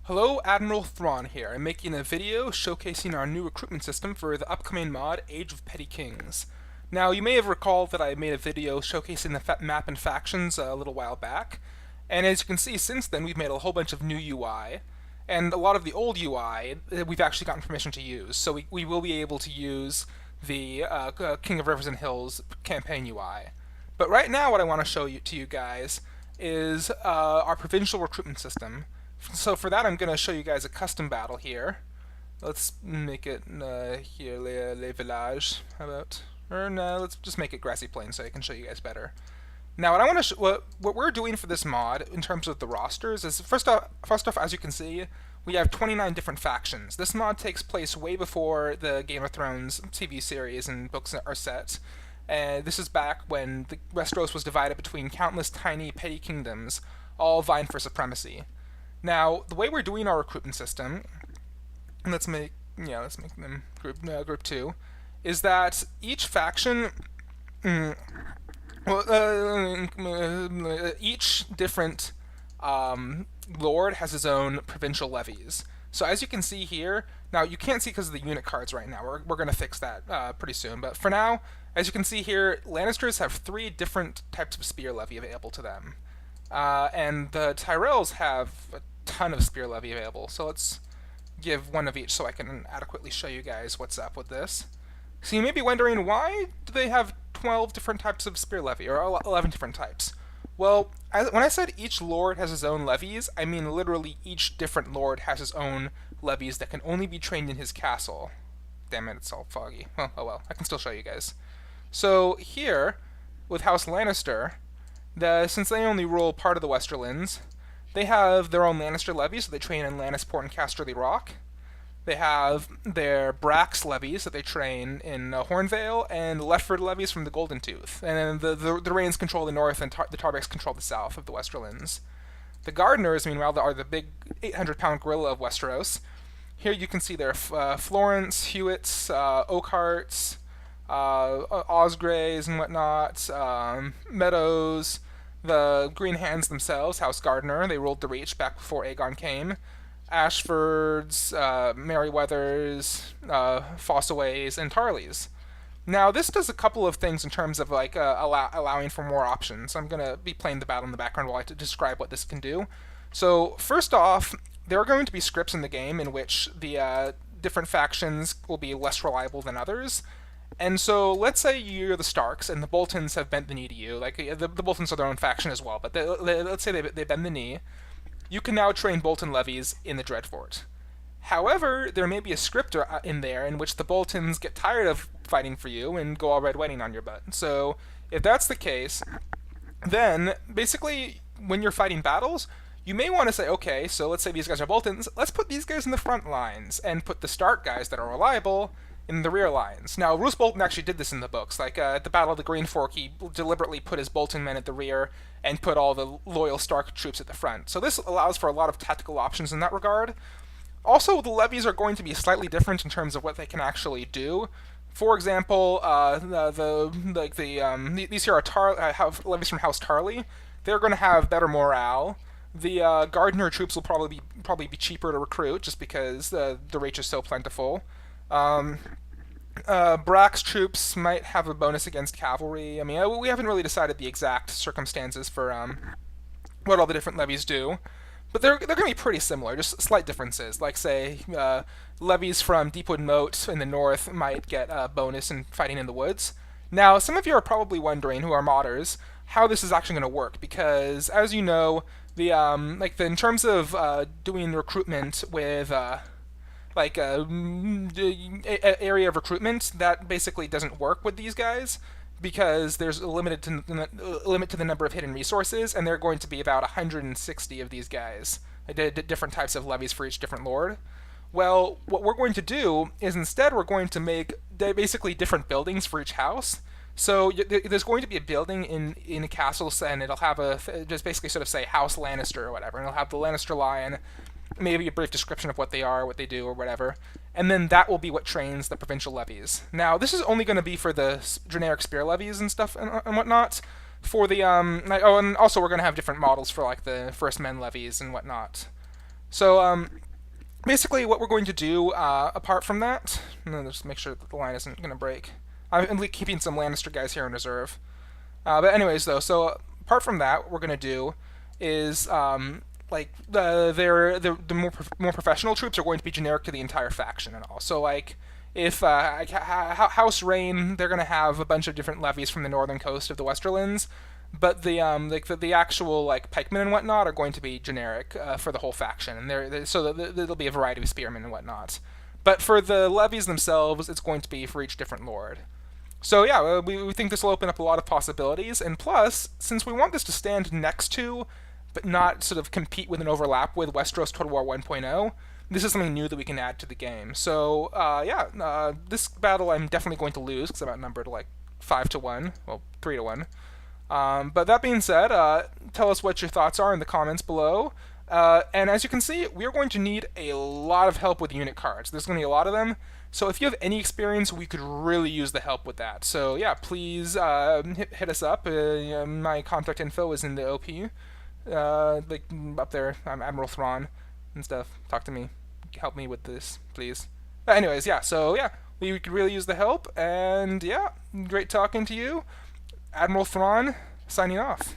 Hello, Admiral Thrawn here. I'm making a video showcasing our new recruitment system for the upcoming mod, Age of Petty Kings. Now, you may have recalled that I made a video showcasing the map and factions a little while back, and as you can see, since then we've made a whole bunch of new UI, and a lot of the old UI we've actually gotten permission to use, so we will be able to use the King of Rivers and Hills campaign UI. But right now what I want to show to you guys is our provincial recruitment system. So for that, I'm going to show you guys a custom battle here. Let's make it here, les villages. How about? Or no, let's just make it grassy plain so I can show you guys better. Now, what I want to what we're doing for this mod in terms of the rosters is first off, as you can see, we have 29 different factions. This mod takes place way before the Game of Thrones TV series and books are set. This is back when Westeros was divided between countless tiny petty kingdoms, all vying for supremacy. Now, the way we're doing our recruitment system, let's make them group 2, is that each faction, each different lord has his own provincial levies. So as you can see here, now you can't see because of the unit cards right now. We're going to fix that pretty soon. But for now, as you can see here, Lannisters have 3 different types of spear levy available to them. And the Tyrells have a ton of spear levy available, so let's give one of each so I can adequately show you guys what's up with this. So you may be wondering, why do they have 12 different types of spear levy, or 11 different types? Well, when I said each lord has his own levies, I mean literally each different lord has his own levies that can only be trained in his castle. Damn it, it's all foggy. Well, oh well, I can still show you guys. So here, with House Lannister, since they only rule part of the Westerlands, they have their own Lannister levies, so they train in Lannisport and Casterly Rock. They have their Brax levies that they train in Hornvale, and Lefford levies from the Golden Tooth. And then the Rains control the north, and the Tarbecks control the south of the Westerlands. The Gardeners, meanwhile, are the big 800-pound gorilla of Westeros. Here you can see their Florence, Hewitts, Oakharts, Osgreys and whatnot, Meadows, the Green Hands themselves, House Gardener, they ruled the Reach back before Aegon came, Ashfords, Merryweathers, Fossaways, and Tarleys. Now, this does a couple of things in terms of like allowing for more options. I'm going to be playing the battle in the background while I describe what this can do. So, first off, there are going to be scripts in the game in which the different factions will be less reliable than others. And so, let's say you're the Starks, and the Boltons have bent the knee to you. Like, the Boltons are their own faction as well, but let's say they bend the knee. You can now train Bolton levies in the Dreadfort. However, there may be a script in there in which the Boltons get tired of fighting for you and go all red wedding on your butt. So, if that's the case, then, basically, when you're fighting battles, you may want to say, okay, so let's say these guys are Boltons, let's put these guys in the front lines, and put the Stark guys that are reliable in the rear lines. Now, Roose Bolton actually did this in the books. Like, at the Battle of the Green Fork, he deliberately put his Bolton men at the rear and put all the loyal Stark troops at the front. So this allows for a lot of tactical options in that regard. Also, the levies are going to be slightly different in terms of what they can actually do. For example, these here are have levies from House Tarley. They're going to have better morale. The Gardener troops will probably be cheaper to recruit, just because the Reach is so plentiful. Brax troops might have a bonus against cavalry. I mean, we haven't really decided the exact circumstances for what all the different levies do, but they're going to be pretty similar, just slight differences. Like, say, levies from Deepwood Moat in the north might get a bonus in fighting in the woods. Now, some of you are probably wondering, who are modders, how this is actually going to work, because, as you know, in terms of doing recruitment with area of recruitment, that basically doesn't work with these guys, because there's a limit to the number of hidden resources, and there are going to be about 160 of these guys, different types of levies for each different lord. Well, what we're going to do is instead we're going to make basically different buildings for each house. So there's going to be a building in a castle, and it'll have just basically sort of say House Lannister or whatever, and it'll have the Lannister lion, maybe a brief description of what they are, what they do, or whatever, and then that will be what trains the provincial levies. Now, this is only going to be for the generic spear levies and stuff and whatnot. For the and also we're going to have different models for like the first men levies and whatnot. So basically, what we're going to do, apart from that, just make sure that the line isn't going to break. I'm keeping some Lannister guys here in reserve. But anyways, though, so apart from that, what we're going to do is like the more professional troops are going to be generic to the entire faction and all. So like if House Rain, they're going to have a bunch of different levies from the northern coast of the Westerlands, but the actual like pikemen and whatnot are going to be generic for the whole faction, and so there'll be a variety of spearmen and whatnot. But for the levies themselves, it's going to be for each different lord. So yeah, we think this will open up a lot of possibilities, and plus, since we want this to stand next to, but not sort of compete with and overlap with Westeros Total War 1.0, this is something new that we can add to the game. So this battle I'm definitely going to lose because I'm outnumbered like 5-1, well 3-1. But that being said, tell us what your thoughts are in the comments below. And as you can see, we are going to need a lot of help with unit cards. There's going to be a lot of them. So if you have any experience, we could really use the help with that. So yeah, please hit us up. My contact info is in the OP. Like up there, I'm Admiral Thrawn and stuff. Talk to me. Help me with this, please. But anyways, yeah, so yeah, we could really use the help. And yeah, great talking to you. Admiral Thrawn, signing off.